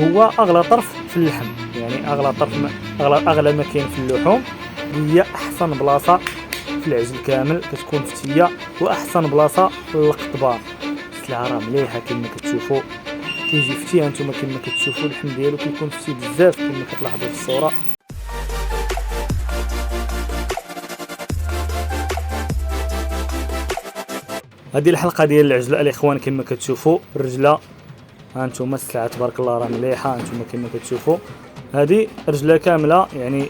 هو اغلى طرف في اللحم، يعني اغلى طرف اغلى ما كاين في اللحوم. هي احسن بلاصه في العجل كامل كتكون فتيه، واحسن بلاصه للقطبان. السلعه راه مليحه كما كتشوفوا، كيجي فتيه هانتوما كما كتشوفوا، اللحم ديالو كيكون فتي بزاف كما كتلاحظوا في الصوره. هذه الحلقه ديال العجله الاخوان كما كتشوفوا. الرجله هانتوما السلعه تبارك الله راه مليحه، هانتوما كما كتشوفوا. هذه رجله كامله يعني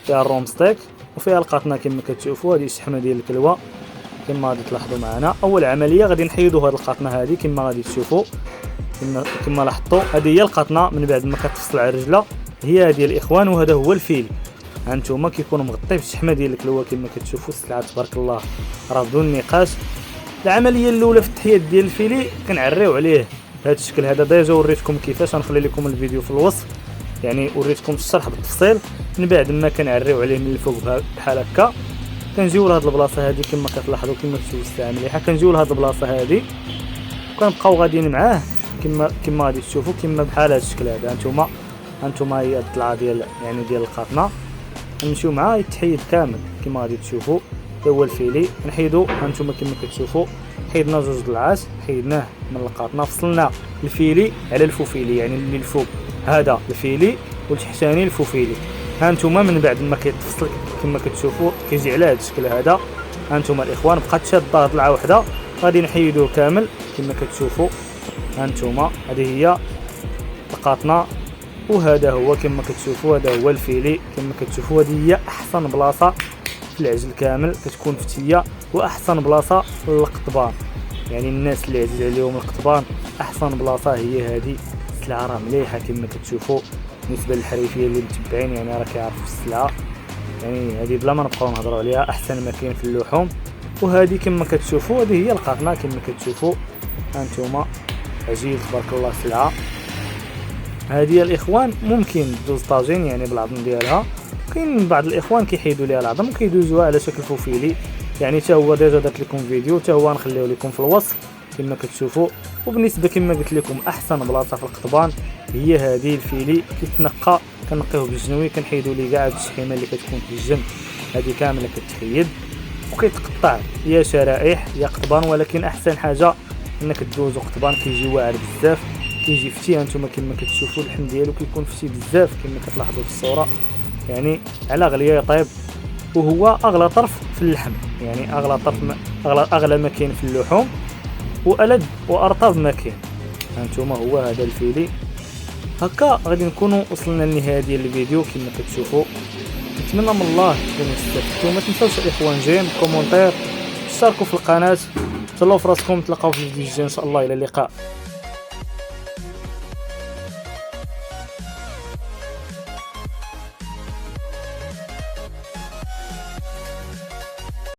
فيها الرومستيك وفيها القطنه كما كتشوفوا. هذه الشحمه ديال الكلوه كما غادي تلاحظوا معنا. اول عمليه غادي نحيدوا هذه القطنه هذه كما غادي تشوفوا، كما لاحظتوا. هذه هي القطنه من بعد ما كتفصل على الرجله، هي هذه الاخوان. وهذا هو الفيل، هانتوما كيكون مغطي بالشحمه ديال الكلوه كما كتشوفوا. السلعه تبارك الله راه بدون نقاش. العمليه الاولى في التحيات ديال الفيلي كنعريو عليه بهذا الشكل هذا. ديجا وريتكم كيفاش، غنخلي لكم الفيديو في الوصف، يعني وريتكم الشرح بالتفصيل. من بعد ما كنعريو عليه من الفوق بحال هكا، كنجيو لهاد البلاصه هذه كما كتلاحظوا كما تشوفوا الساعه مليحه. كنجيو لهاد البلاصه هذه وكنبقاو غاديين معاه كما غادي تشوفوا، كما بحال هذا الشكل هذا. هانتوما هي الطلعه ديال يعني ديال القاطنه. نمشيو معاه يتحيد كامل كما غادي تشوفوا. هو الفيلي نحيدو، هانتوما كما كتشوفوا حيدنا جوج ضلعات، حيدناه من القاطنه، فصلنا الفيلي على الفوفيلي، يعني اللي الفوق هذا الفيلي والتحتاني الفوفيلي. هانتوما من بعد ما كيتفصل كما كتشوفوا كيجي على هذا الشكل هذا. هانتوما الاخوان بقات شاده ضلعه واحده، غادي نحيدوه كامل كما كتشوفوا. هانتوما هذه هي القاطنه، وهذا هو كما كتشوفوا هذا هو الفيلي كما كتشوفوا. هذه هي احسن بلاصه في العجل كامل كتكون فتيه، واحسن بلاصه للقطبان، يعني الناس اللي عزيز عليهم القطبان احسن بلاصه هي هذه. السلعه راه مليحه كما كتشوفوا. بالنسبه للحريفيه اللي متبعين يعني راه كيعرفوا السلعه، يعني هذه بلا ما نبقاو نهضروا عليها احسن ما كاين في اللحوم. وهذه كما كتشوفوا هذه هي القاطنه كما كتشوفوا. هانتوما عجيل تبارك الله السلعه هذه الاخوان. ممكن دوز طاجين يعني بالعظم ديالها، كاين بعض الاخوان كيحيدوا ليها العظم وكيدوزوها على شكل فوفيلي، يعني حتى هو ديجا درت لكم فيديو، حتى هو نخليه لكم في الوصف كما كتشوفوا. وبالنسبه كما قلت لكم احسن بلاصه في القطبان هي هذه الفيلي. كيتنقى كنقيوه بالجنوي، كنحيدوا ليه كاع الشحيمه اللي كتكون في الجنب، هذه كامله كتحيد وكيتقطع يا شرائح يا قطبان. ولكن احسن حاجه انك تدوزو قطبان، كيجي واعر بزاف، كيجي فتي. هانتوما كما كتشوفوا اللحم ديالو كيكون فتي بزاف كما كتلاحظوا في الصوره، يعني على غليه يطيب. وهو اغلى طرف في اللحم، يعني اغلى طرف اغلى ما كاين في اللحوم، والد وارطب ما كاين. هانتوما هو هذا الفيلي. هكا غادي نكونوا وصلنا للنهايه ديال الفيديو كما كتشوفوا. نتمنى من الله تكونوا استفدتوا. ما تنساوش الاخوان جيم كومونتير، اشتركوا في القناه، تهلاو في راسكم، تلقاو في الفيديو الجاي ان شاء الله. الى اللقاء.